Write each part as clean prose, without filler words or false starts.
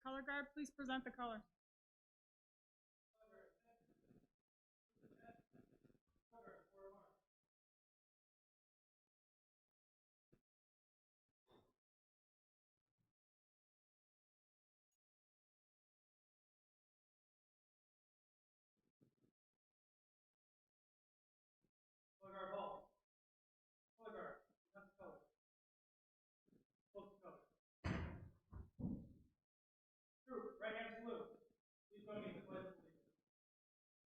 Color guard, please present the color. Right hand salute. Please join me in the pledge of allegiance.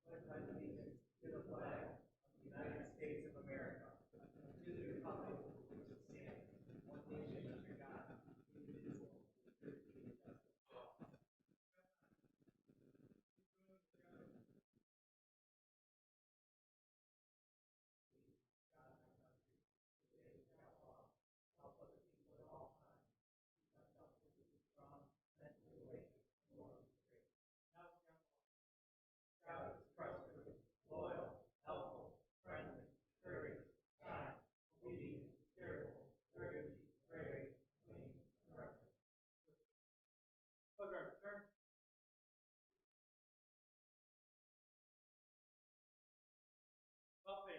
Pledge allegiance to the flag of the United States of America, to the republic for which it stands, one nation under God, indivisible, with liberty and justice for all.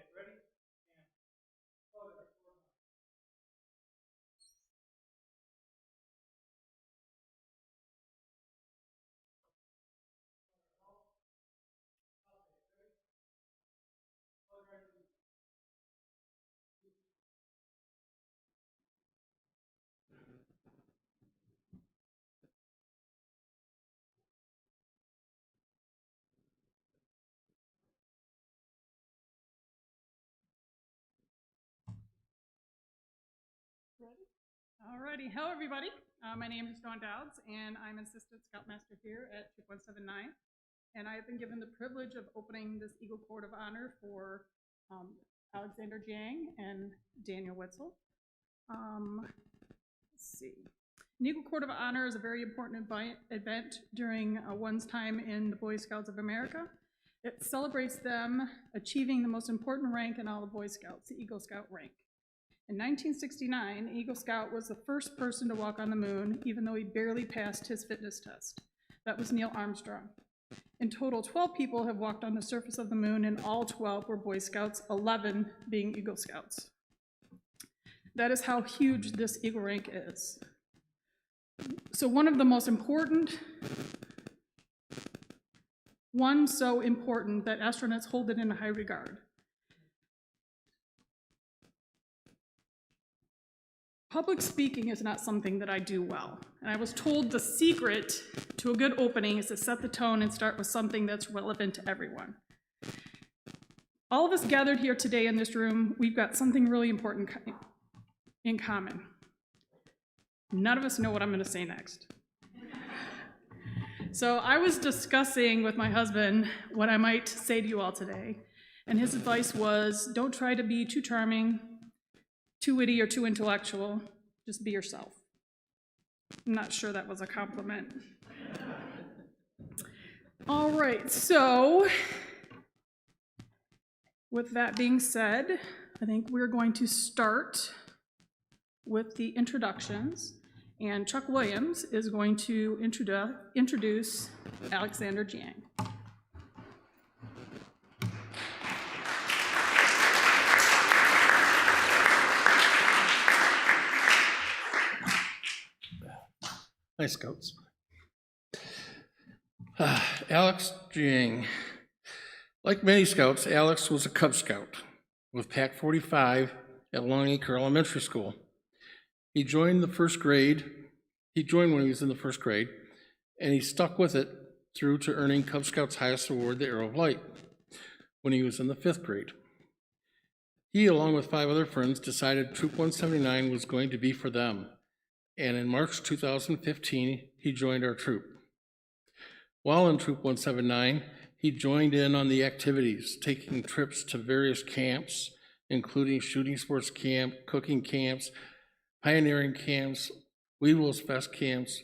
Ready? All righty. Hello, everybody. My name is Dawn Dowds, and I'm an Assistant Scoutmaster here at Troop 179. And I have been given the privilege of opening this Eagle Court of Honor for Alexander Jiang and Daniel Witsil. Let's see. An Eagle Court of Honor is a very important event during one's time in the Boy Scouts of America. It celebrates them achieving the most important rank in all the Boy Scouts, the Eagle Scout rank. In 1969, Eagle Scout was the first person to walk on the moon, even though he barely passed his fitness test. That was Neil Armstrong. In total, 12 people have walked on the surface of the moon, and all 12 were Boy Scouts, 11 being Eagle Scouts. That is how huge this Eagle rank is. So one of the most important, so important that astronauts hold it in high regard. Public speaking is not something that I do well, and I was told the secret to a good opening is to set the tone and start with something that's relevant to everyone. All of us gathered here today in this room, we've got something really important in common. None of us know what I'm going to say next. So I was discussing with my husband what I might say to you all today, and his advice was, don't try to be too charming, too witty, or too intellectual. Just be yourself. I'm not sure that was a compliment. All right, so with that being said, I think we're going to start with the introductions, and Chuck Williams is going to introduce Alexander Jiang. Hi, Scouts. Alex Jiang. Like many Scouts, Alex was a Cub Scout with Pack 45 at Longacre Elementary School. He joined when he was in the first grade, and he stuck with it through to earning Cub Scouts' highest award, the Arrow of Light, when he was in the 5th grade. He, along with 5 other friends, decided Troop 179 was going to be for them. And in March 2015, he joined our troop. While in Troop 179, he joined in on the activities, taking trips to various camps, including shooting sports camp, cooking camps, pioneering camps, Weevils Fest camps,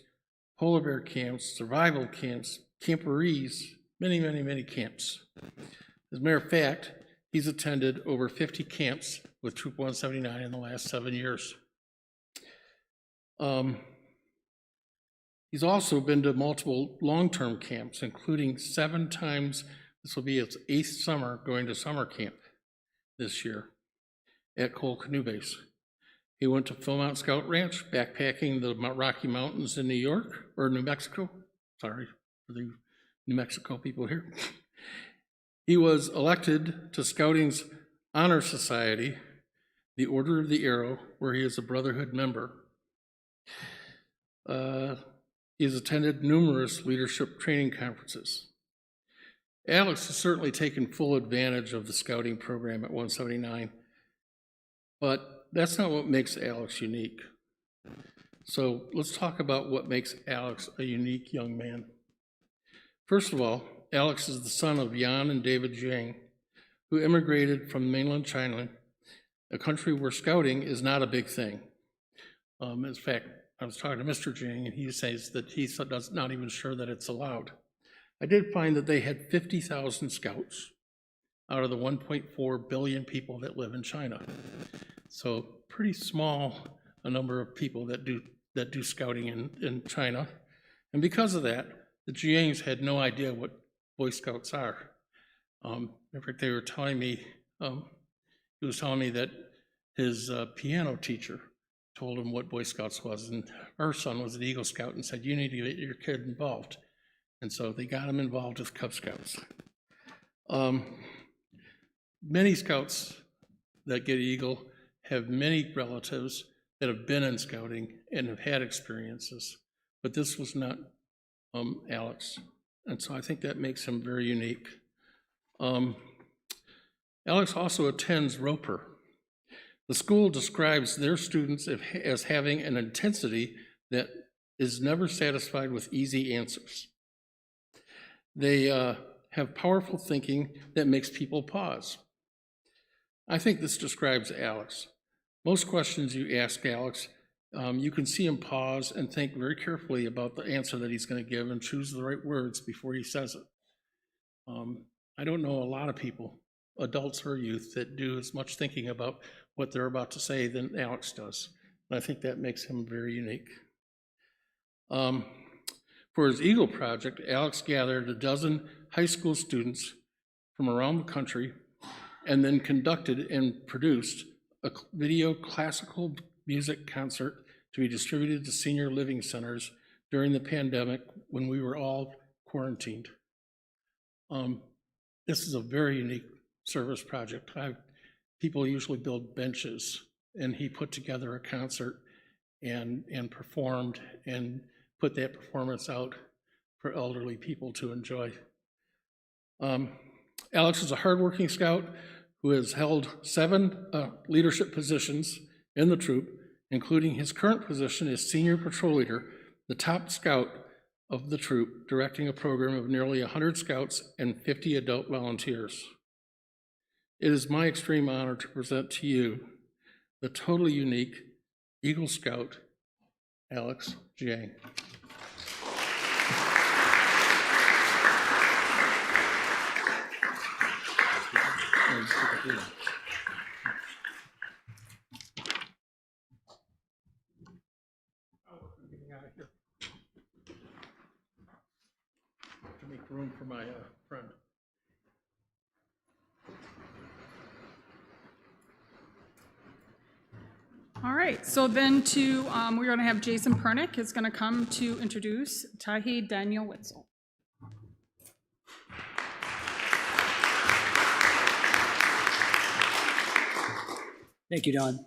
polar bear camps, survival camps, camporees, many, many, many camps. As a matter of fact, he's attended over 50 camps with Troop 179 in the last 7 years. He's also been to multiple long-term camps, including 7 times. This will be his 8th summer going to summer camp this year at Cole Canoe Base. He went to Philmont Scout Ranch, backpacking the Rocky Mountains in New York, or New Mexico. Sorry for the New Mexico people here. He was elected to Scouting's Honor Society, the Order of the Arrow, where he is a Brotherhood member. He has attended numerous leadership training conferences. Alex has certainly taken full advantage of the scouting program at 179, but that's not what makes Alex unique. So let's talk about what makes Alex a unique young man. First of all, Alex is the son of Jan and David Jiang, who immigrated from mainland China, a country where scouting is not a big thing. In fact, I was talking to Mr. Jiang, and he says that he's not even sure that it's allowed. I did find that they had 50,000 scouts out of the 1.4 billion people that live in China. So pretty small a number of people that do scouting in China. And because of that, the Jiangs had no idea what Boy Scouts are. In fact, they were telling me, he was telling me that his piano teacher told him what Boy Scouts was, and our son was an Eagle Scout and said, you need to get your kid involved. And so they got him involved with Cub Scouts. Many Scouts that get Eagle have many relatives that have been in scouting and have had experiences, but this was not Alex. And so I think that makes him very unique. Alex also attends Roper. The school describes their students as having an intensity that is never satisfied with easy answers. They have powerful thinking that makes people pause. I think this describes Alex. Most questions you ask Alex, you can see him pause and think very carefully about the answer that he's going to give and choose the right words before he says it. I don't know a lot of people, adults or youth, that do as much thinking about what they're about to say than Alex does. And I think that makes him very unique. For his Eagle project, Alex gathered 12 high school students from around the country and then conducted and produced a video classical music concert to be distributed to senior living centers during the pandemic when we were all quarantined. This is a very unique service project. People usually build benches, and he put together a concert and performed and put that performance out for elderly people to enjoy. Alex is a hardworking scout who has held 7 leadership positions in the troop, including his current position as senior patrol leader, the top scout of the troop, directing a program of nearly 100 scouts and 50 adult volunteers. It is my extreme honor to present to you the totally unique Eagle Scout, Alex Jiang. To make room for my friend. All right, so then we're going to have Jason Pernick is going to come to introduce Tahi Daniel Witsil. Thank you, Don.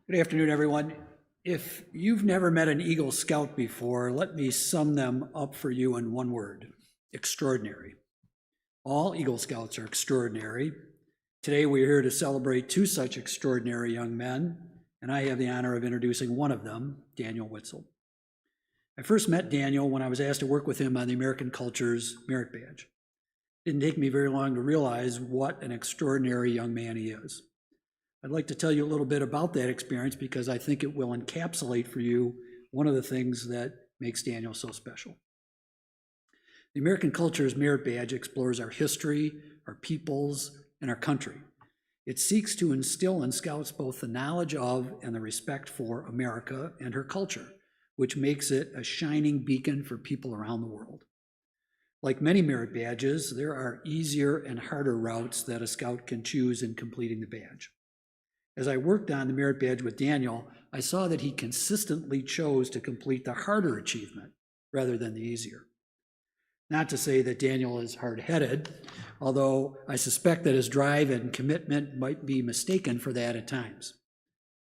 Good afternoon, everyone. If you've never met an Eagle Scout before, let me sum them up for you in one word: extraordinary. All Eagle Scouts are extraordinary. Today we're here to celebrate 2 such extraordinary young men, and I have the honor of introducing one of them, Daniel Witzel. I first met Daniel when I was asked to work with him on the American Culture's Merit Badge. It didn't take me very long to realize what an extraordinary young man he is. I'd like to tell you a little bit about that experience because I think it will encapsulate for you one of the things that makes Daniel so special. The American Culture's Merit Badge explores our history, our peoples, and our country. It seeks to instill in Scouts both the knowledge of and the respect for America and her culture, which makes it a shining beacon for people around the world. Like many merit badges, there are easier and harder routes that a Scout can choose in completing the badge. As I worked on the merit badge with Daniel, I saw that he consistently chose to complete the harder achievement rather than the easier. Not to say that Daniel is hard-headed, although I suspect that his drive and commitment might be mistaken for that at times.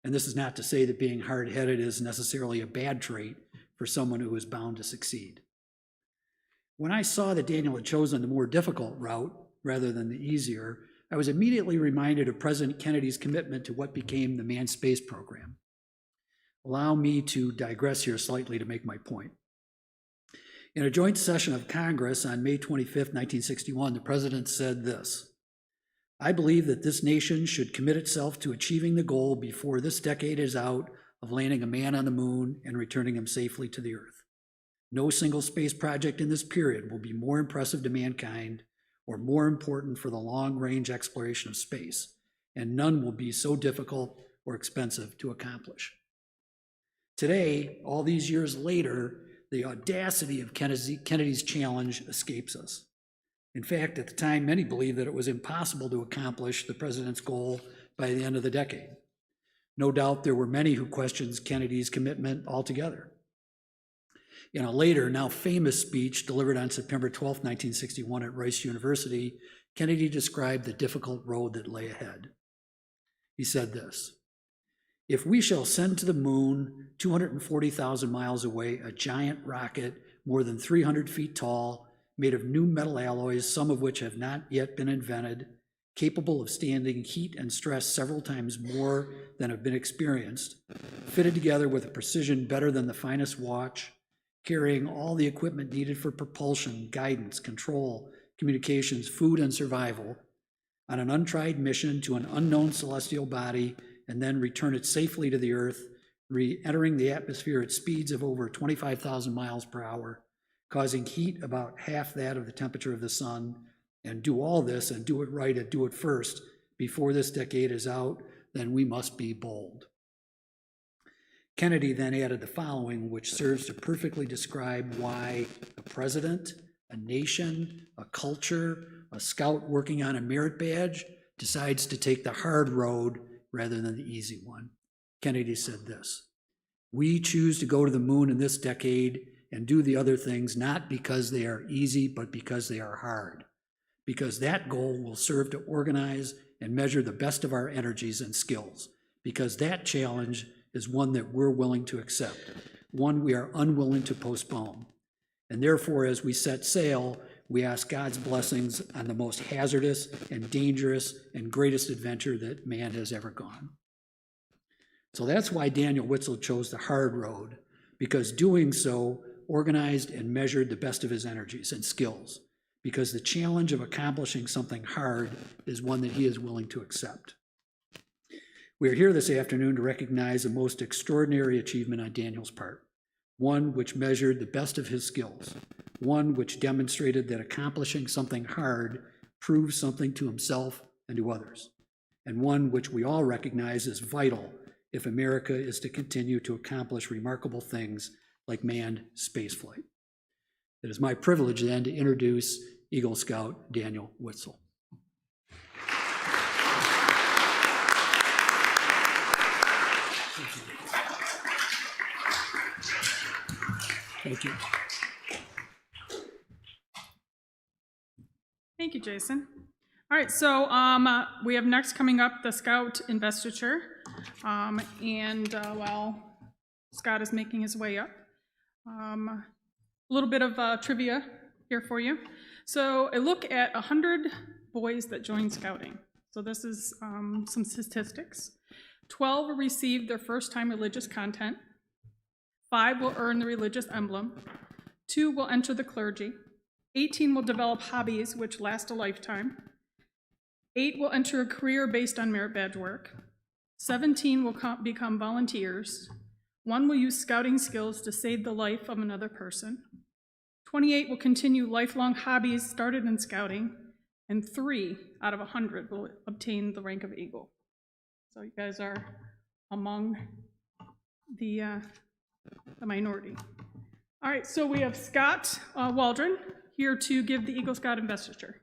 And this is not to say that being hard-headed is necessarily a bad trait for someone who is bound to succeed. When I saw that Daniel had chosen the more difficult route rather than the easier, I was immediately reminded of President Kennedy's commitment to what became the manned space program. Allow me to digress here slightly to make my point. In a joint session of Congress on May 25, 1961, the President said this: "I believe that this nation should commit itself to achieving the goal before this decade is out of landing a man on the moon and returning him safely to the Earth. No single space project in this period will be more impressive to mankind or more important for the long-range exploration of space, and none will be so difficult or expensive to accomplish." Today, all these years later, the audacity of Kennedy's challenge escapes us. In fact, at the time, many believed that it was impossible to accomplish the president's goal by the end of the decade. No doubt there were many who questioned Kennedy's commitment altogether. In a later, now famous speech delivered on September 12, 1961 at Rice University, Kennedy described the difficult road that lay ahead. He said this: "If we shall send to the moon, 240,000 miles away, a giant rocket more than 300 feet tall, made of new metal alloys, some of which have not yet been invented, capable of standing heat and stress several times more than have been experienced, fitted together with a precision better than the finest watch, carrying all the equipment needed for propulsion, guidance, control, communications, food, and survival, on an untried mission to an unknown celestial body, and then return it safely to the Earth, re-entering the atmosphere at speeds of over 25,000 miles per hour, causing heat about half that of the temperature of the sun, and do all this and do it right and do it first before this decade is out, then we must be bold." Kennedy then added the following, which serves to perfectly describe why a president, a nation, a culture, a Scout working on a merit badge decides to take the hard road rather than the easy one. Kennedy said this: "We choose to go to the moon in this decade and do the other things not because they are easy, but because they are hard. Because that goal will serve to organize and measure the best of our energies and skills. Because that challenge is one that we're willing to accept, one we are unwilling to postpone. And therefore, as we set sail, we ask God's blessings on the most hazardous and dangerous and greatest adventure that man has ever gone." So that's why Daniel Witsil chose the hard road, because doing so organized and measured the best of his energies and skills, because the challenge of accomplishing something hard is one that he is willing to accept. We are here this afternoon to recognize a most extraordinary achievement on Daniel's part, one which measured the best of his skills, one which demonstrated that accomplishing something hard proves something to himself and to others, and one which we all recognize as vital if America is to continue to accomplish remarkable things like manned spaceflight. It is my privilege then to introduce Eagle Scout Daniel Witsil. Thank you. Thank you, Jason. All right, so we have next coming up the Scout Investiture. While Scott is making his way up, a little bit of trivia here for you. So a look at 100 boys that joined Scouting. So this is some statistics. 12 received their first time religious content. 5 will earn the religious emblem. 2 will enter the clergy. 18 will develop hobbies which last a lifetime. 8 will enter a career based on merit badge work. 17 will become volunteers. 1 will use scouting skills to save the life of another person. 28 will continue lifelong hobbies started in scouting. and 3 out of 100 will obtain the rank of Eagle. So you guys are among the minority. All right, so we have Scott Waldron here to give the Eagle Scout investiture.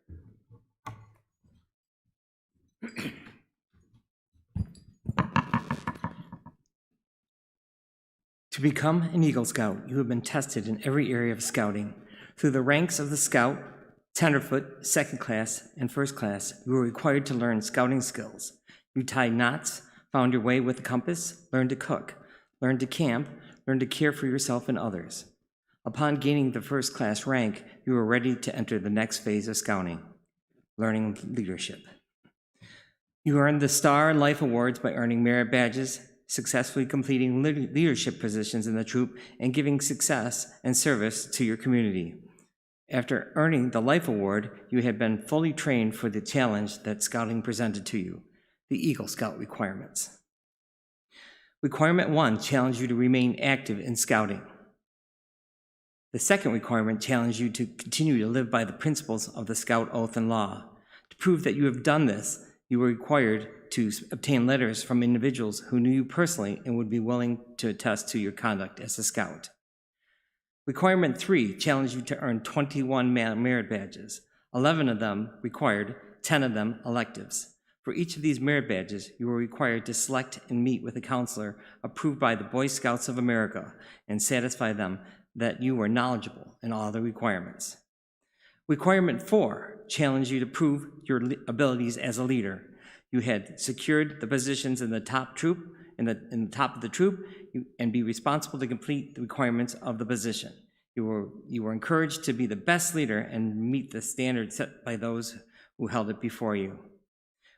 To become an Eagle Scout, you have been tested in every area of scouting. Through the ranks of the Scout, Tenderfoot, Second Class, and First Class, you were required to learn scouting skills. You tied knots, found your way with a compass, learned to cook, learned to camp, learned to care for yourself and others. Upon gaining the First Class rank, you were ready to enter the next phase of scouting, learning leadership. You earned the Star and Life Awards by earning merit badges, successfully completing leadership positions in the troop, and giving success and service to your community. After earning the Life Award, you had been fully trained for the challenge that Scouting presented to you, the Eagle Scout requirements. Requirement 1 challenged you to remain active in Scouting. The second requirement challenged you to continue to live by the principles of the Scout Oath and Law. To prove that you have done this, you were required to obtain letters from individuals who knew you personally and would be willing to attest to your conduct as a Scout. Requirement 3 challenged you to earn 21 merit badges, 11 of them required, 10 of them electives. For each of these merit badges, you were required to select and meet with a counselor approved by the Boy Scouts of America and satisfy them that you were knowledgeable in all the requirements. Requirement 4 challenged you to prove your abilities as a leader. You had secured the positions in the top troop, in the top of the troop, and be responsible to complete the requirements of the position. You were encouraged to be the best leader and meet the standards set by those who held it before you.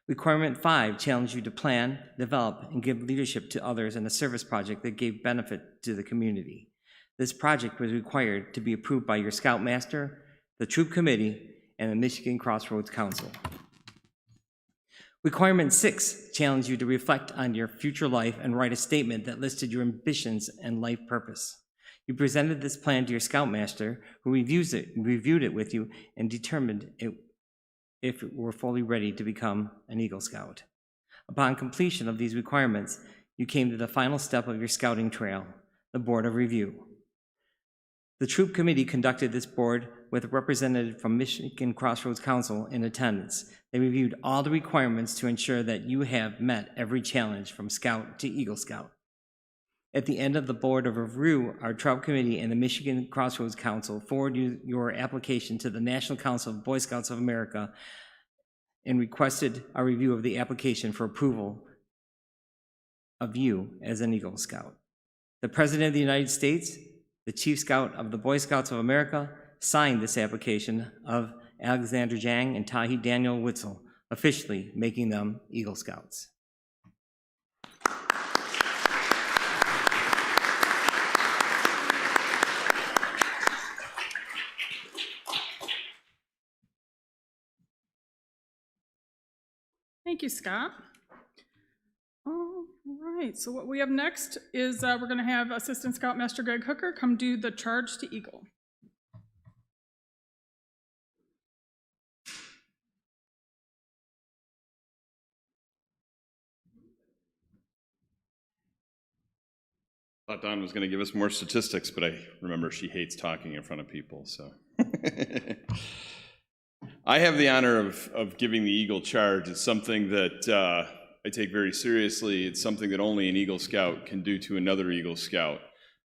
Requirement 5 challenged you to plan, develop, and give leadership to others in a service project that gave benefit to the community. This project was required to be approved by your Scoutmaster, the Troop Committee, and the Michigan Crossroads Council. Requirement 6 challenged you to reflect on your future life and write a statement that listed your ambitions and life purpose. You presented this plan to your Scoutmaster, who reviewed it with you, and determined if it were fully ready to become an Eagle Scout. Upon completion of these requirements, you came to the final step of your scouting trail, the Board of Review. The Troop Committee conducted this board with a representative from Michigan Crossroads Council in attendance. They reviewed all the requirements to ensure that you have met every challenge from Scout to Eagle Scout. At the end of the Board of Review, our Troop Committee and the Michigan Crossroads Council forwarded your application to the National Council of Boy Scouts of America and requested a review of the application for approval of you as an Eagle Scout. The President of the United States, the Chief Scout of the Boy Scouts of America, signed this application of Alexander Jiang and Tahi Daniel Witsil, officially making them Eagle Scouts. Thank you, Scott. All right, so what we have next is we're going to have Assistant Scoutmaster Greg Hooker come do the Charge to Eagle. I thought Dawn was going to give us more statistics, but I remember she hates talking in front of people, so. I have the honor of giving the Eagle Charge. It's something that I take very seriously. It's something that only an Eagle Scout can do to another Eagle Scout.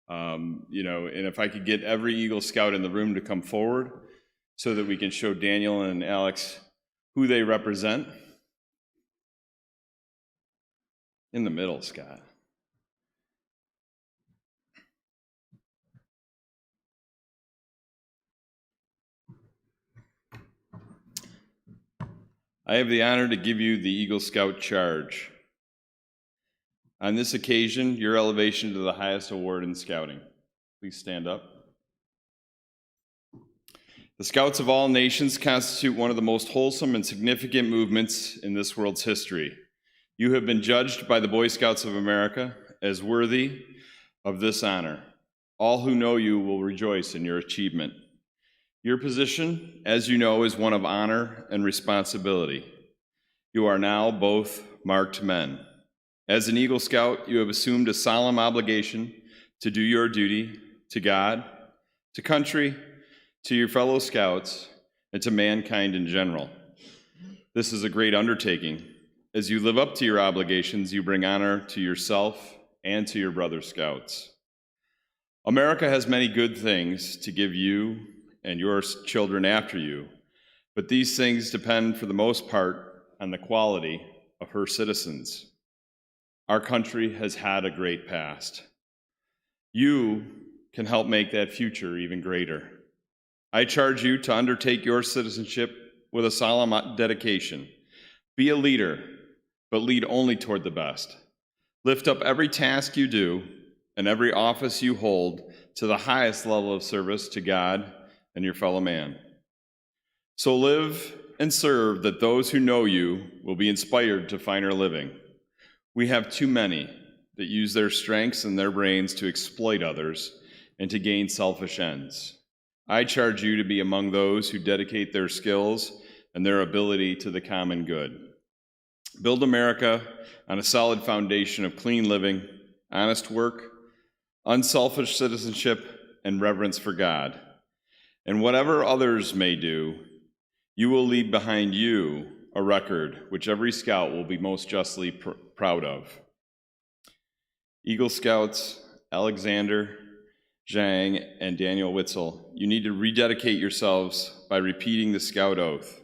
You know, and if I could get every Eagle Scout in the room to come forward so that we can show Daniel and Alex who they represent. In the middle, Scott. I have the honor to give you the Eagle Scout Charge. On this occasion, your elevation to the highest award in scouting. Please stand up. The Scouts of all nations constitute one of the most wholesome and significant movements in this world's history. You have been judged by the Boy Scouts of America as worthy of this honor. All who know you will rejoice in your achievement. Your position, as you know, is one of honor and responsibility. You are now both marked men. As an Eagle Scout, you have assumed a solemn obligation to do your duty to God, to country, to your fellow Scouts, and to mankind in general. This is a great undertaking. As you live up to your obligations, you bring honor to yourself and to your brother Scouts. America has many good things to give you and your children after you, but these things depend for the most part on the quality of her citizens. Our country has had a great past. You can help make that future even greater. I charge you to undertake your citizenship with a solemn dedication. Be a leader, but lead only toward the best. Lift up every task you do and every office you hold to the highest level of service to God and your fellow man. So live and serve that those who know you will be inspired to finer living. We have too many that use their strengths and their brains to exploit others and to gain selfish ends. I charge you to be among those who dedicate their skills and their ability to the common good. Build America on a solid foundation of clean living, honest work, unselfish citizenship, and reverence for God. And whatever others may do, you will leave behind you a record which every Scout will be most justly proud of. Eagle Scouts Alexander, Jiang, and Daniel Witsil, you need to rededicate yourselves by repeating the Scout Oath.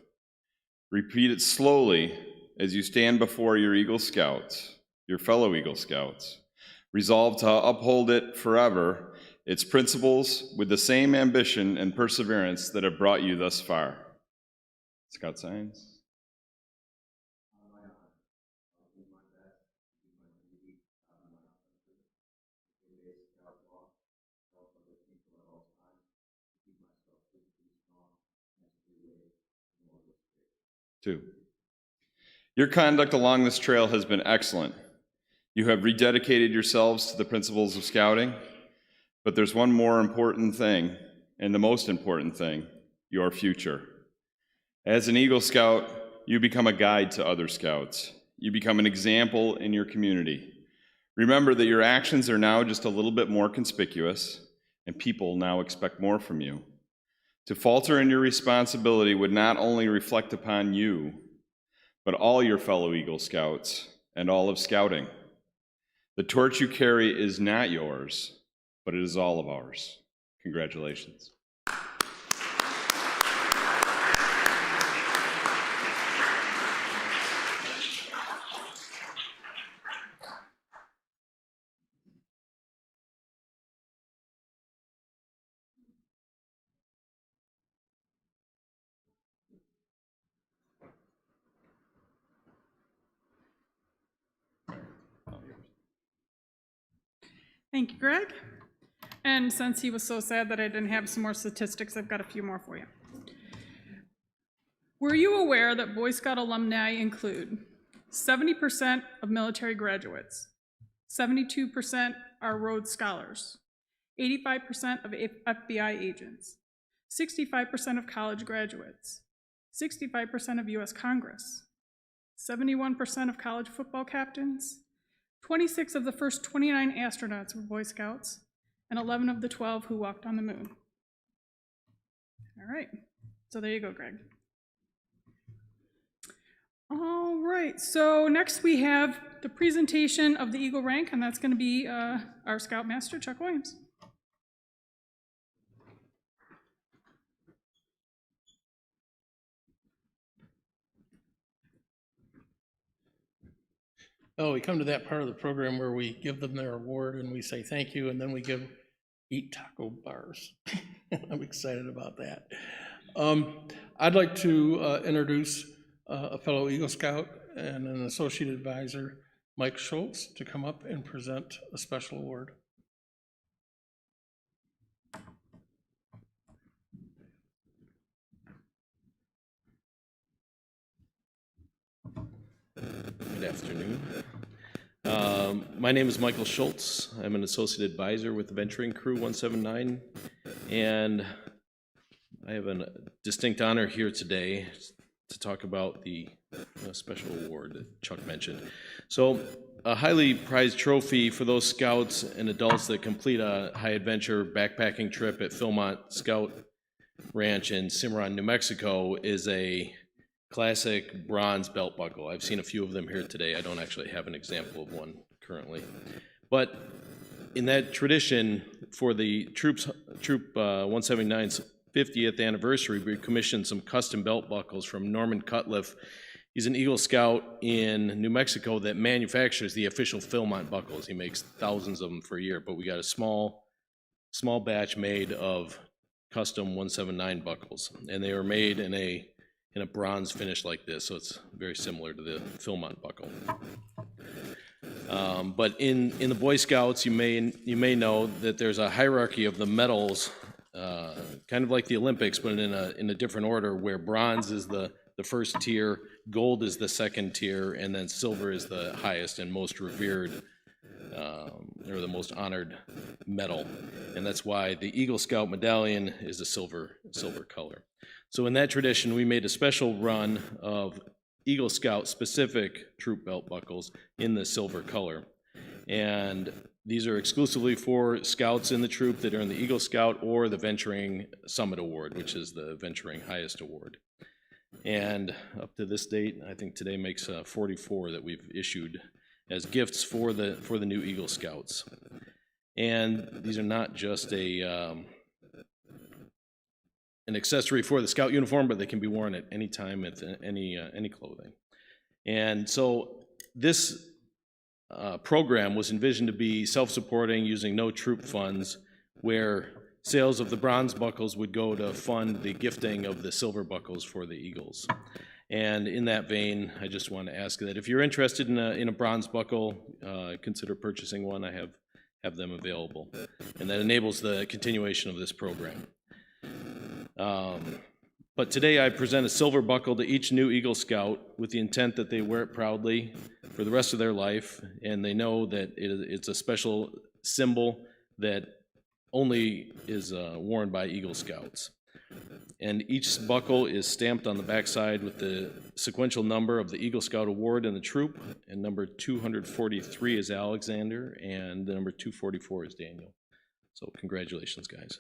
Repeat it slowly as you stand before your Eagle Scouts, your fellow Eagle Scouts. Resolve to uphold it forever, its principles, with the same ambition and perseverance that have brought you thus far. Scout signs. Two. Your conduct along this trail has been excellent. You have rededicated yourselves to the principles of scouting, but there's one more important thing, and the most important thing, your future. As an Eagle Scout, you become a guide to other Scouts. You become an example in your community. Remember that your actions are now just a little bit more conspicuous, and people now expect more from you. To falter in your responsibility would not only reflect upon you, but all your fellow Eagle Scouts and all of Scouting. The torch you carry is not yours, but it is all of ours. Congratulations. Thank you, Greg. And since he was so sad that I didn't have some more statistics, I've got a few more for you. Were you aware that Boy Scout alumni include 70% of military graduates, 72% are Rhodes Scholars, 85% of FBI agents, 65% of college graduates, 65% of US Congress, 71% of college football captains, 26 of the first 29 astronauts were Boy Scouts, and 11 of the 12 who walked on the moon. All right, so there you go, Greg. All right, so next we have the presentation of the Eagle rank, and that's going to be our Scoutmaster, Chuck Williams. Oh, we come to that part of the program where we give them their award and we say thank you, and then we eat taco bars. I'm excited about that. I'd like to introduce a fellow Eagle Scout and an associate advisor, Mike Schultz, to come up and present a special award. Good afternoon. My name is Michael Schultz. I'm an associate advisor with the Venturing Crew 179, and I have a distinct honor here today to talk about the special award that Chuck mentioned. So, a highly prized trophy for those scouts and adults that complete a high adventure backpacking trip at Philmont Scout Ranch in Cimarron, New Mexico, is a classic bronze belt buckle. I've seen a few of them here today. I don't actually have an example of one currently. But in that tradition, for the Troop 179's 50th anniversary, we commissioned some custom belt buckles from Norman Cutliff. He's an Eagle Scout in New Mexico that manufactures the official Philmont buckles. He makes thousands of them for a year, but we got a small batch made of custom 179 buckles, and they were made in a bronze finish like this, so it's very similar to the Philmont buckle. But in the Boy Scouts, you may know that there's a hierarchy of the medals, kind of like the Olympics, but in a different order, where bronze is the first tier, gold is the second tier, and then silver is the highest and most revered, or the most honored medal. And that's why the Eagle Scout medallion is a silver color. So in that tradition, we made a special run of Eagle Scout specific troop belt buckles in the silver color. And these are exclusively for scouts in the troop that are in the Eagle Scout or the Venturing Summit Award, which is the Venturing highest award. And up to this date, I think today makes 44 that we've issued as gifts for the new Eagle Scouts. And these are not just an accessory for the scout uniform, but they can be worn at any time with any clothing. And so this program was envisioned to be self-supporting, using no troop funds, where sales of the bronze buckles would go to fund the gifting of the silver buckles for the Eagles. And in that vein, I just want to ask that if you're interested in a bronze buckle, consider purchasing one. I have them available, and that enables the continuation of this program. But today I present a silver buckle to each new Eagle Scout with the intent that they wear it proudly for the rest of their life, and they know that it's a special symbol that only is worn by Eagle Scouts. And each buckle is stamped on the backside with the sequential number of the Eagle Scout Award and the troop, and number 243 is Alexander, and the number 244 is Daniel. So congratulations, guys.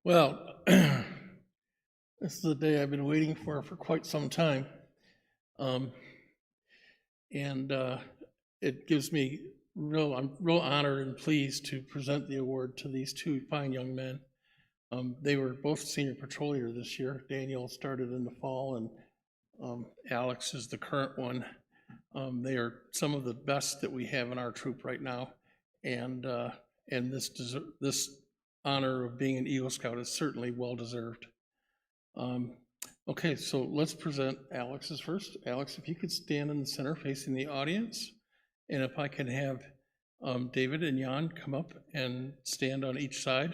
Well, this is the day I've been waiting for quite some time. It gives me I'm real honored and pleased to present the award to these two fine young men. They were both senior patrol leader this year. Daniel started in the fall, and Alex is the current one. They are some of the best that we have in our troop right now, and this honor of being an Eagle Scout is certainly well deserved. Okay, so let's present Alex's first. Alex, if you could stand in the center facing the audience, and if I can have David and Jan come up and stand on each side.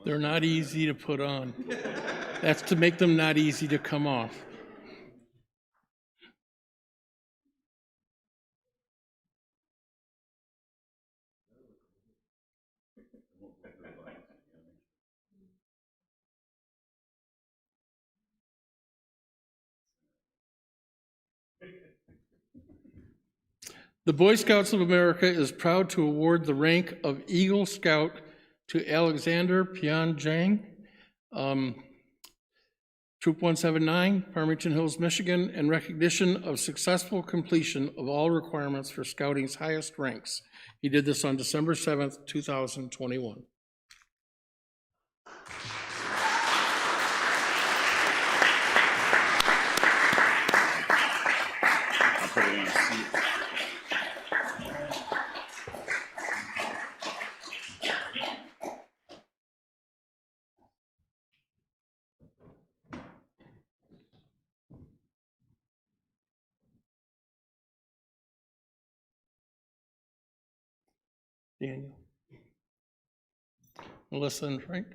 They're not easy to put on. That's to make them not easy to come off. The Boy Scouts of America is proud to award the rank of Eagle Scout to Alexander Jang, Troop 179, Farmington Hills, Michigan, in recognition of successful completion of all requirements for Scouting's highest ranks. He did this on December 7th, 2021. Daniel. Melissa and Frank.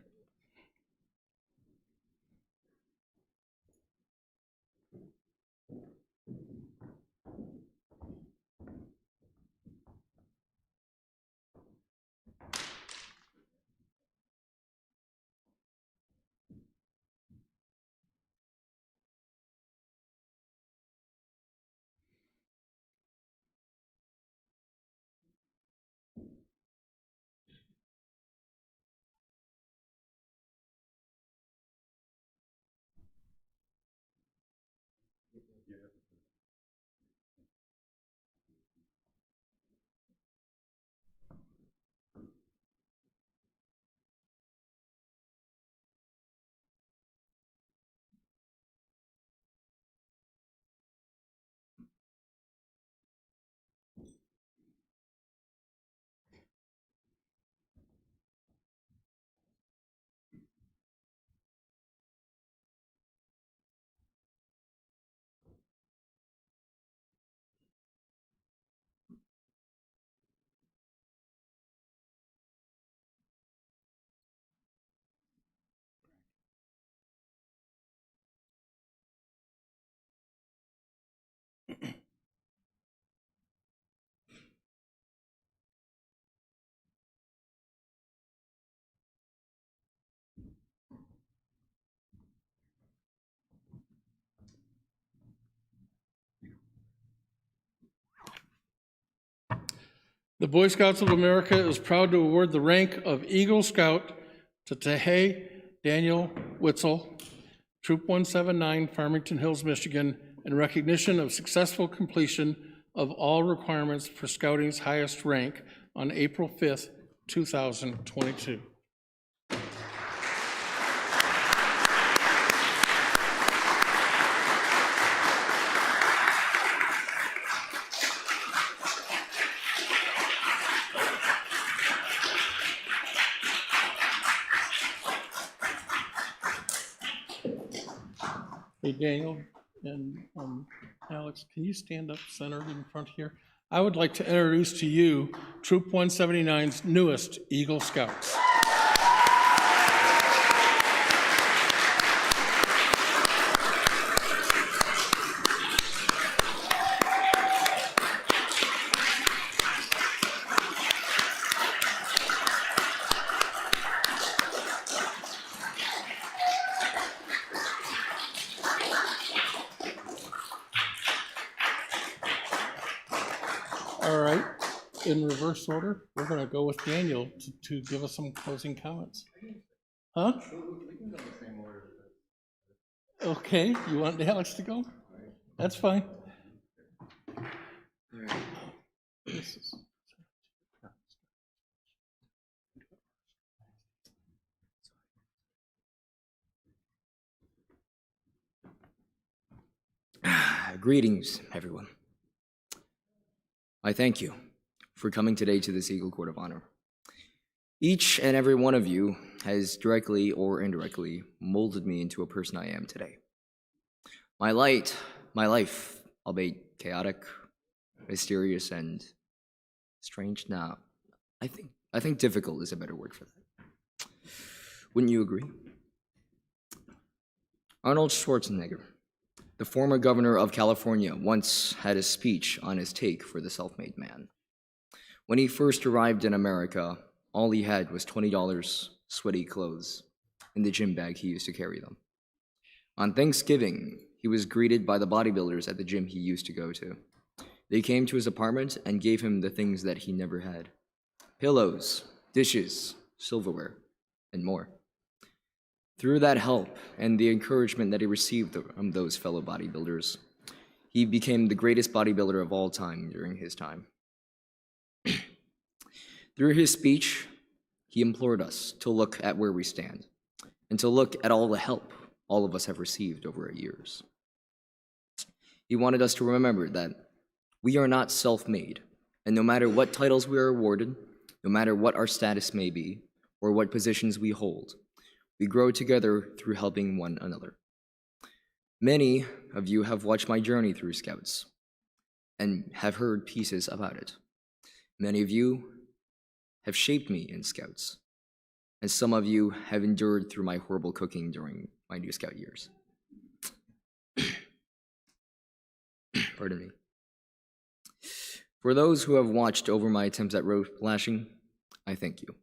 The Boy Scouts of America is proud to award the rank of Eagle Scout to Tahei Daniel Witsil, Troop 179, Farmington Hills, Michigan, in recognition of successful completion of all requirements for Scouting's highest rank on April 5th, 2022. Hey, Daniel and Alex, can you stand up centered in front here? I would like to introduce to you Troop 179's newest Eagle Scouts. All right, in reverse order, we're going to go with Daniel to give us some closing comments. Huh? We can go the same order. Okay, you want Alex to go? That's fine. This is... Greetings, everyone. I thank you for coming today to this Eagle Court of Honor. Each and every one of you has directly or indirectly molded me into a person I am today. My life, albeit chaotic, mysterious, and strange now, I think difficult is a better word for that, Wouldn't you agree? Arnold Schwarzenegger, the former governor of California, once had a speech on his take for the self-made man. When he first arrived in America, all he had was $20 sweaty clothes in the gym bag he used to carry them. On Thanksgiving, he was greeted by the bodybuilders at the gym he used to go to. They came to his apartment and gave him the things that he never had: pillows, dishes, silverware, and more. Through that help and the encouragement that he received from those fellow bodybuilders, he became the greatest bodybuilder of all time during his time. Through his speech, he implored us to look at where we stand and to look at all the help all of us have received over the years. He wanted us to remember that we are not self-made, and no matter what titles we are awarded, no matter what our status may be, or what positions we hold, we grow together through helping one another. Many of you have watched my journey through Scouts and have heard pieces about it. Many of you have shaped me in Scouts, and some of you have endured through my horrible cooking during my New Scout years. Pardon me. For those who have watched over my attempts at road flashing, I thank you.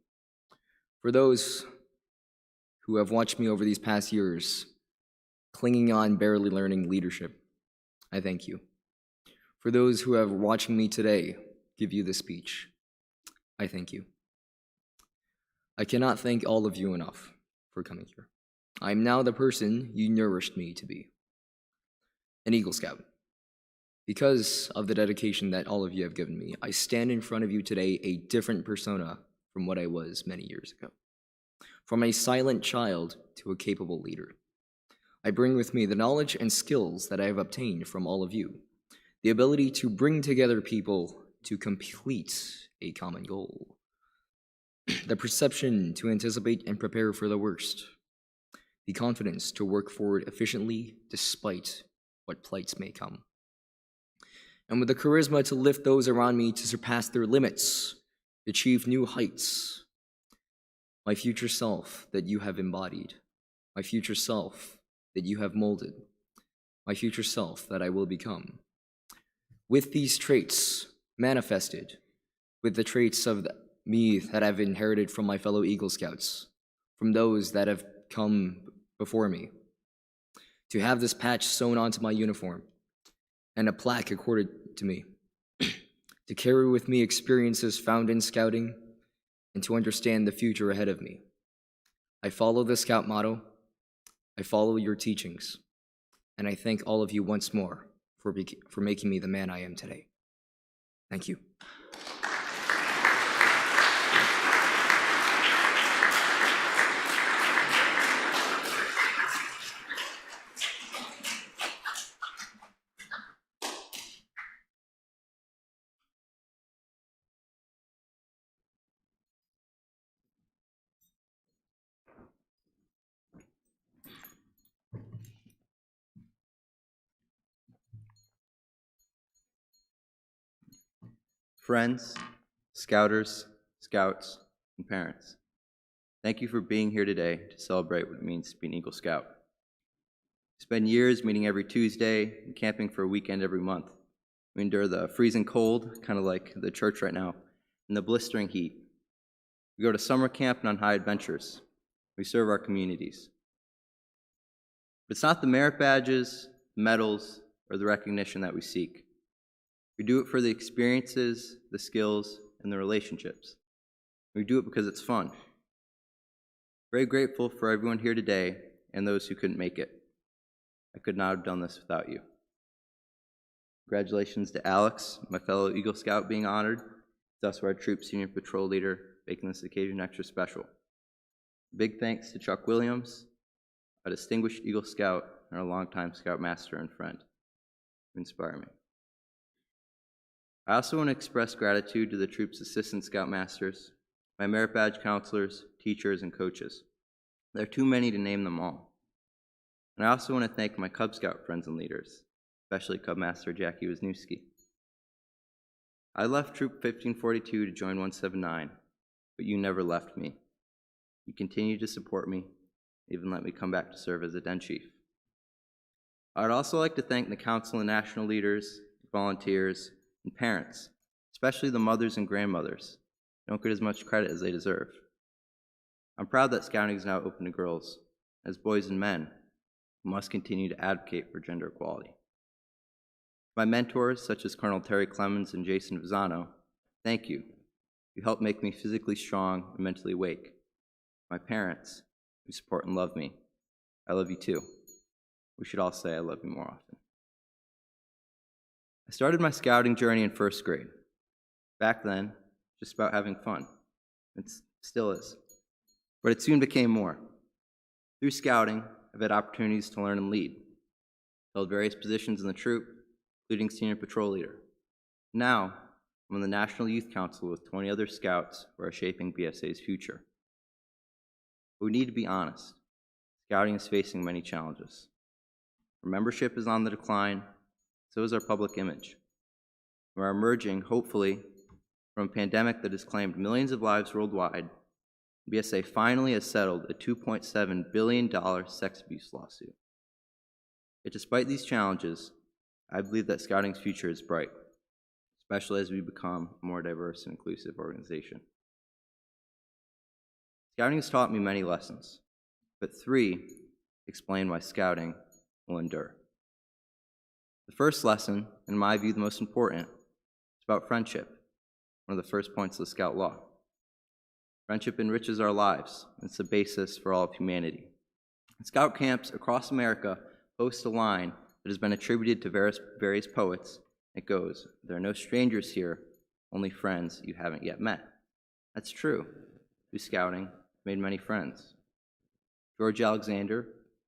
For those who have watched me over these past years, clinging on, barely learning leadership, I thank you. For those who have watching me today give you this speech, I thank you. I cannot thank all of you enough for coming here. I am now the person you nourished me to be, an Eagle Scout. Because of the dedication that all of you have given me, I stand in front of you today a different persona from what I was many years ago. From a silent child to a capable leader. I bring with me the knowledge and skills that I have obtained from all of you, the ability to bring together people to complete a common goal, the perception to anticipate and prepare for the worst, the confidence to work forward efficiently despite what plights may come, and with the charisma to lift those around me to surpass their limits, achieve new heights. My future self that you have embodied, my future self that you have molded, my future self that I will become. With these traits manifested, with the traits of me that I've inherited from my fellow Eagle Scouts, from those that have come before me, to have this patch sewn onto my uniform and a plaque accorded to me, to carry with me experiences found in scouting, and to understand the future ahead of me. I follow the Scout motto, I follow your teachings, and I thank all of you once more for making me the man I am today. Thank you. Friends, Scouters, Scouts, and parents, thank you for being here today to celebrate what it means to be an Eagle Scout. We spend years meeting every Tuesday and camping for a weekend every month. We endure the freezing cold, kind of like the church right now, and the blistering heat. We go to summer camp and on high adventures. We serve our communities. But it's not the merit badges, medals, or the recognition that we seek. We do it for the experiences, the skills, and the relationships. We do it because it's fun. Very grateful for everyone here today and those who couldn't make it. I could not have done this without you. Congratulations to Alex, my fellow Eagle Scout, being honored. It's also our troop senior patrol leader, making this occasion extra special. Big thanks to Chuck Williams, a distinguished Eagle Scout and our longtime Scoutmaster and friend, who inspire me. I also want to express gratitude to the troop's assistant Scoutmasters, my merit badge counselors, teachers, and coaches. There are too many to name them all. And I also want to thank my Cub Scout friends and leaders, especially Cub Master Jackie Wisniewski. I left Troop 1542 to join 179, but you never left me. You continue to support me, even let me come back to serve as a den chief. I would also like to thank the council and national leaders, volunteers, and parents, especially the mothers and grandmothers. They don't get as much credit as they deserve. I'm proud that Scouting is now open to girls, as boys and men who must continue to advocate for gender equality. My mentors, such as Colonel Terry Clemens and Jason Visano, thank you. You helped make me physically strong and mentally awake. My parents, who support and love me, I love you too. We should all say I love you more often. I started my scouting journey in first grade. Back then, just about having fun. It still is. But it soon became more. Through scouting, I've had opportunities to learn and lead. Held various positions in the troop, including senior patrol leader. Now, I'm on the National Youth Council with 20 other scouts who are shaping BSA's future. But we need to be honest. Scouting is facing many challenges. Our membership is on the decline, so is our public image. We are emerging, hopefully, from a pandemic that has claimed millions of lives worldwide. BSA finally has settled a $2.7 billion sex abuse lawsuit. Yet despite these challenges, I believe that Scouting's future is bright, especially as we become a more diverse and inclusive organization. Scouting has taught me many lessons, but 3 explain why Scouting will endure. The first lesson, in my view the most important, is about friendship, one of the first points of the Scout Law. Friendship enriches our lives, and it's the basis for all of humanity. Scout camps across America boast a line that has been attributed to various poets. It goes, "There are no strangers here, only friends you haven't yet met." That's true. Through Scouting, I've made many friends. George Alexander,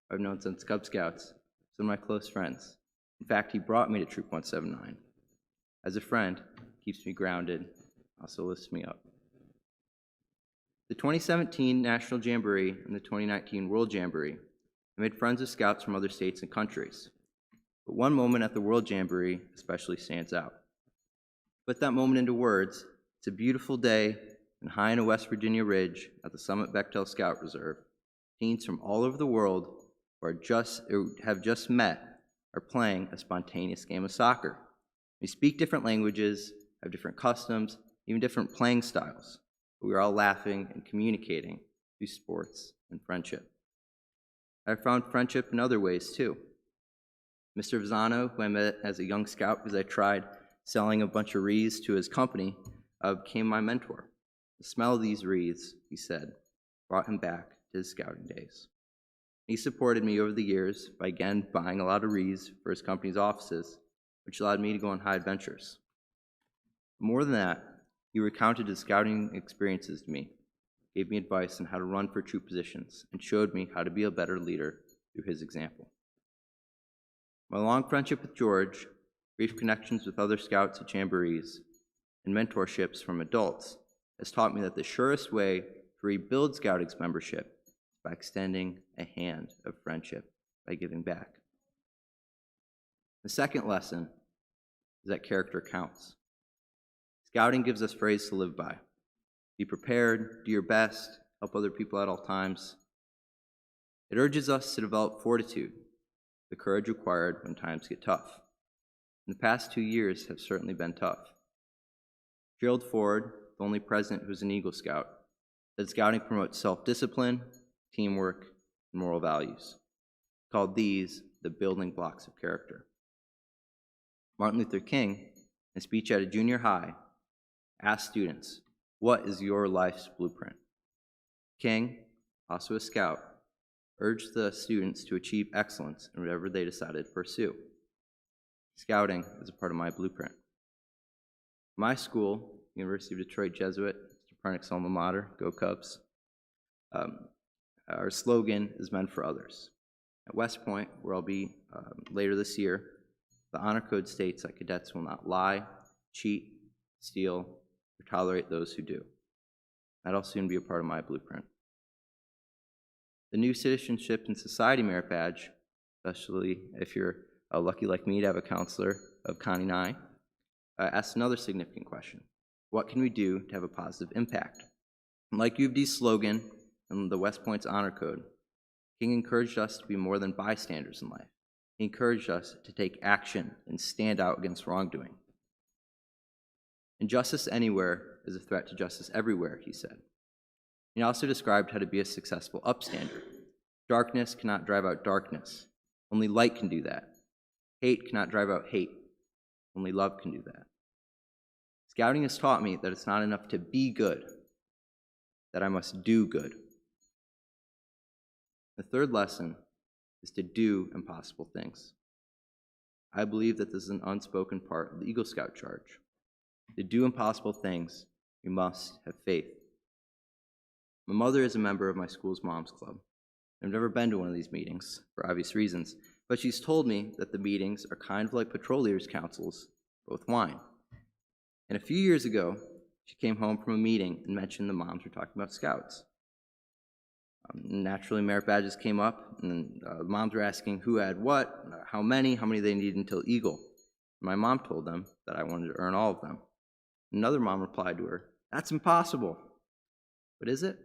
I've known since Cub Scouts, is one of my close friends. In fact, he brought me to Troop 179. As a friend, he keeps me grounded, also lifts me up. The 2017 National Jamboree and the 2019 World Jamboree, I made friends with Scouts from other states and countries. But one moment at the World Jamboree especially stands out. Put that moment into words, it's a beautiful day and high in a West Virginia ridge at the Summit Bechtel Scout Reserve. Teens from all over the world who have just met are playing a spontaneous game of soccer. We speak different languages, have different customs, even different playing styles, but we are all laughing and communicating through sports and friendship. I've found friendship in other ways too. Mr. Visano, who I met as a young scout because I tried selling a bunch of wreaths to his company, became my mentor. The smell of these wreaths, he said, brought him back to his scouting days. He supported me over the years by again buying a lot of wreaths for his company's offices, which allowed me to go on high adventures. More than that, he recounted his scouting experiences to me, gave me advice on how to run for troop positions, and showed me how to be a better leader through his example. My long friendship with George, brief connections with other scouts at jamborees, and mentorships from adults has taught me that the surest way to rebuild Scouting's membership is by extending a hand of friendship, by giving back. The second lesson is that character counts. Scouting gives us phrases to live by. Be prepared, do your best, help other people at all times. It urges us to develop fortitude, the courage required when times get tough. And the past 2 years have certainly been tough. Gerald Ford, the only president who's an Eagle Scout, said Scouting promotes self-discipline, teamwork, and moral values. He called these the building blocks of character. Martin Luther King, in a speech at a junior high, asked students, "What is your life's blueprint?" King, also a scout, urged the students to achieve excellence in whatever they decided to pursue. Scouting is a part of my blueprint. My school, University of Detroit Jesuit, Mr. Parnick's alma mater, go Cubs. Our slogan is meant for others. At West Point, where I'll be later this year, the honor code states that cadets will not lie, cheat, steal, or tolerate those who do. That'll soon be a part of my blueprint. The new Citizenship and Society Merit Badge, especially if you're lucky like me to have a counselor of Connie and I, asks another significant question. What can we do to have a positive impact? And like UVD's slogan, and the West Point's honor code, King encouraged us to be more than bystanders in life. He encouraged us to take action and stand out against wrongdoing. Injustice anywhere is a threat to justice everywhere, he said. He also described how to be a successful upstander. Darkness cannot drive out darkness. Only light can do that. Hate cannot drive out hate. Only love can do that. Scouting has taught me that it's not enough to be good, that I must do good. The third lesson is to do impossible things. I believe that this is an unspoken part of the Eagle Scout charge. To do impossible things, we must have faith. My mother is a member of my school's Moms Club. I've never been to one of these meetings, for obvious reasons, but she's told me that the meetings are kind of like patrol leaders' councils, but with wine. And a few years ago, she came home from a meeting and mentioned the moms were talking about scouts. Naturally, merit badges came up, and the moms were asking who had what, how many they needed until Eagle. My mom told them that I wanted to earn all of them. Another mom replied to her, "That's impossible." But is it?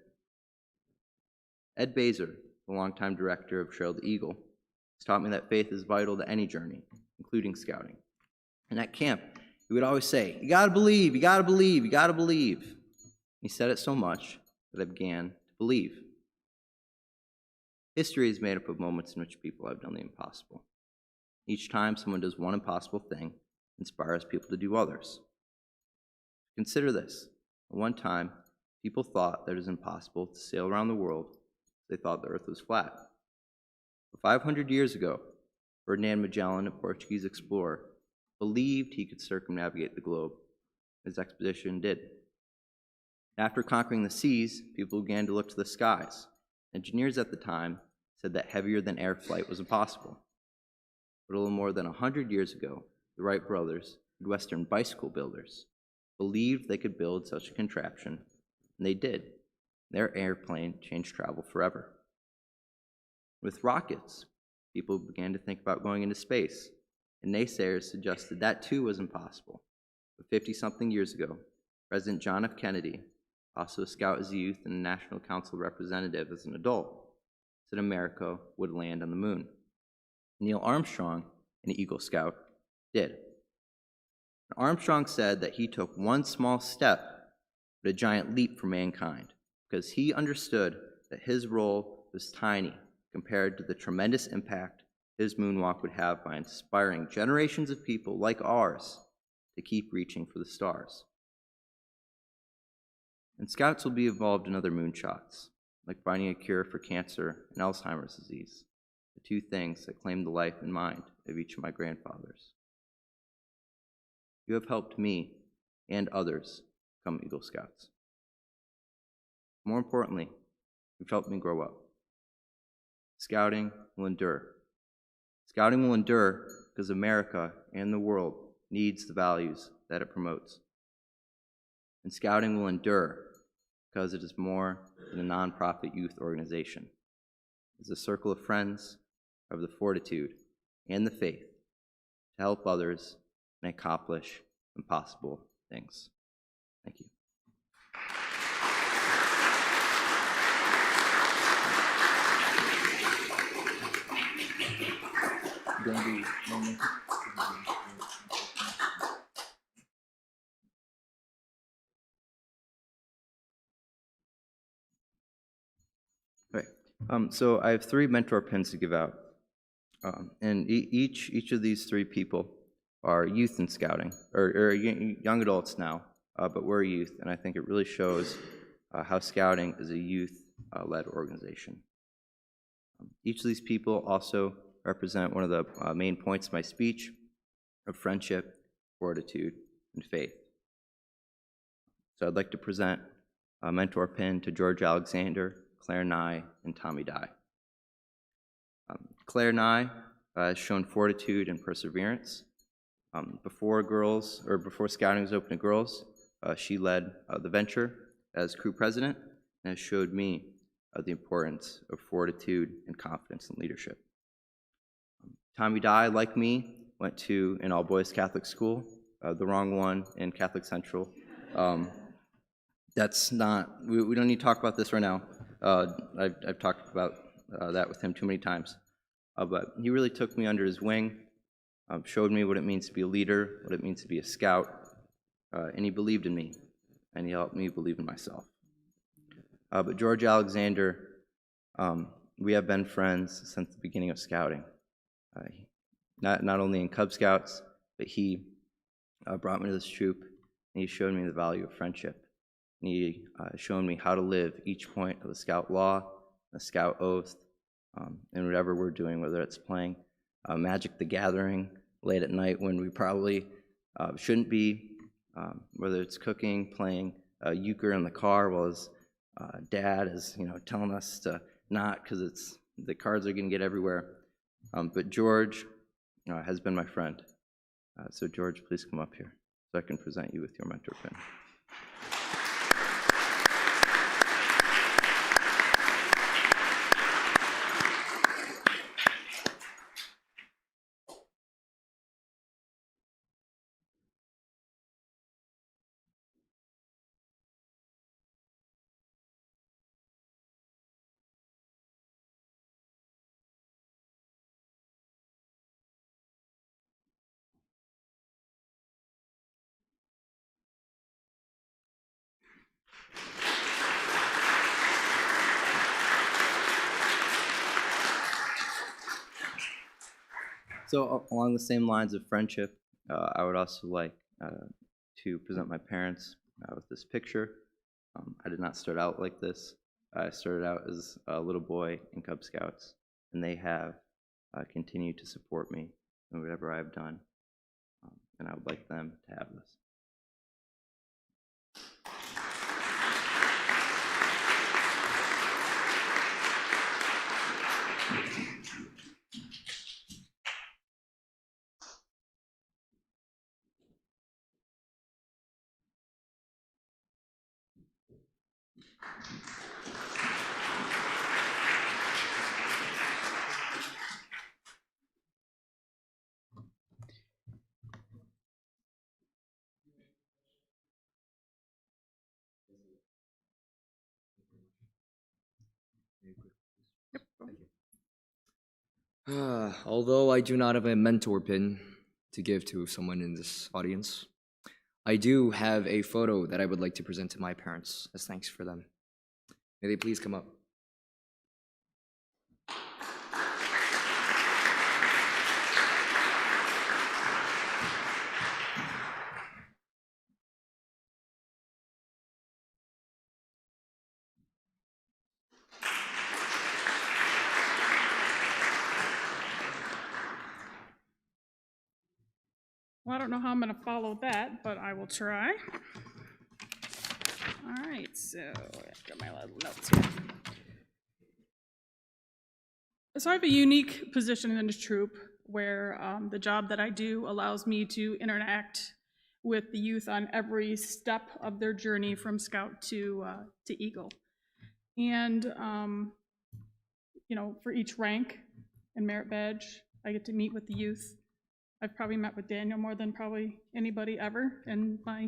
Ed Baser, the longtime director of Trail to Eagle, has taught me that faith is vital to any journey, including scouting. And at camp, he would always say, "You gotta believe, you gotta believe, you gotta believe." He said it so much that I began to believe. History is made up of moments in which people have done the impossible. Each time someone does one impossible thing, it inspires people to do others. Consider this. At one time, people thought that it was impossible to sail around the world. They thought the earth was flat. But 500 years ago, Ferdinand Magellan, a Portuguese explorer, believed he could circumnavigate the globe. His expedition did. After conquering the seas, people began to look to the skies. Engineers at the time said that heavier than air flight was impossible. But a little more than 100 years ago, the Wright brothers, Midwestern bicycle builders, believed they could build such a contraption, and they did. Their airplane changed travel forever. With rockets, people began to think about going into space, and naysayers suggested that too was impossible. But 50-something years ago, President John F. Kennedy, also a scout as a youth and a National Council representative as an adult, said America would land on the moon. Neil Armstrong, an Eagle Scout, did. Armstrong said that he took one small step, but a giant leap for mankind, because he understood that his role was tiny compared to the tremendous impact his moonwalk would have by inspiring generations of people like ours to keep reaching for the stars. And scouts will be involved in other moonshots, like finding a cure for cancer and Alzheimer's disease, the two things that claimed the life and mind of each of my grandfathers. You have helped me and others become Eagle Scouts. More importantly, you've helped me grow up. Scouting will endure. Scouting will endure because America and the world needs the values that it promotes. And Scouting will endure because it is more than a nonprofit youth organization. It's a circle of friends who have the fortitude and the faith to help others and accomplish impossible things. Thank you. Okay. So I have 3 mentor pins to give out. And each of these 3 people are youth in Scouting, or young adults now, but we're youth, and I think it really shows how Scouting is a youth-led organization. Each of these people also represent one of the main points of my speech of friendship, fortitude, and faith. So I'd like to present a mentor pin to George Alexander, Claire Nye, and Tommy Dye. Claire Nye has shown fortitude and perseverance. Before Scouting was open to girls, she led the venture as crew president and has showed me the importance of fortitude and confidence in leadership. Tommy Dye, like me, went to an all-boys Catholic school, the wrong one in Catholic Central. That's not, we don't need to talk about this right now. I've talked about that with him too many times. But he really took me under his wing, showed me what it means to be a leader, what it means to be a scout, and he believed in me, and he helped me believe in myself. But George Alexander, we have been friends since the beginning of scouting. Not only in Cub Scouts, but he brought me to this troop, and he showed me the value of friendship. And he showed me how to live each point of the Scout Law, the Scout Oath, and whatever we're doing, whether it's playing Magic the Gathering late at night when we probably shouldn't be, whether it's cooking, playing euchre in the car while his dad is, telling us to not because the cards are going to get everywhere. But George has been my friend. So George, please come up here so I can present you with your mentor pin. So along the same lines of friendship, I would also like to present my parents with this picture. I did not start out like this. I started out as a little boy in Cub Scouts, and they have continued to support me in whatever I have done, and I would like them to have this. Although I do not have a mentor pin to give to someone in this audience, I do have a photo that I would like to present to my parents as thanks for them. May they please come up. Well, I don't know how I'm going to follow that, but I will try. All right, so I've got my little notes here. So I have a unique position in the troop where the job that I do allows me to interact with the youth on every step of their journey from Scout to Eagle. And, for each rank and merit badge, I get to meet with the youth. I've probably met with Daniel more than probably anybody ever in my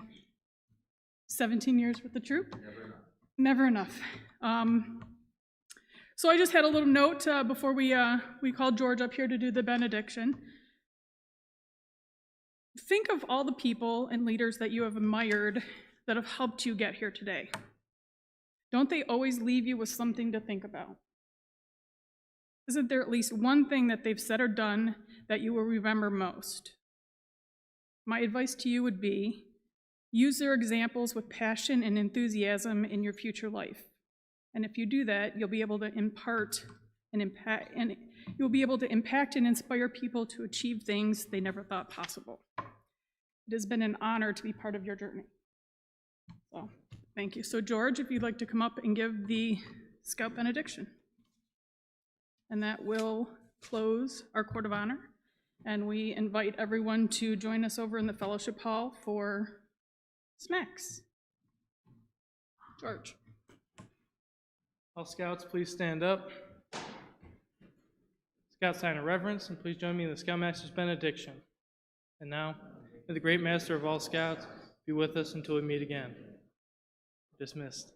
17 years with the troop. Never enough. So I just had a little note before we called George up here to do the benediction. Think of all the people and leaders that you have admired that have helped you get here today. Don't they always leave you with something to think about? Isn't there at least one thing that they've said or done that you will remember most? My advice to you would be, use their examples with passion and enthusiasm in your future life. And if you do that, you'll be able to impact and inspire people to achieve things they never thought possible. It has been an honor to be part of your journey. So, thank you. So George, if you'd like to come up and give the Scout benediction. And that will close our Court of Honor. And we invite everyone to join us over in the Fellowship Hall for snacks. George. All Scouts, please stand up. Scout sign of reverence, and please join me in the Scoutmaster's benediction. And now, may the great master of all Scouts be with us until we meet again. Dismissed.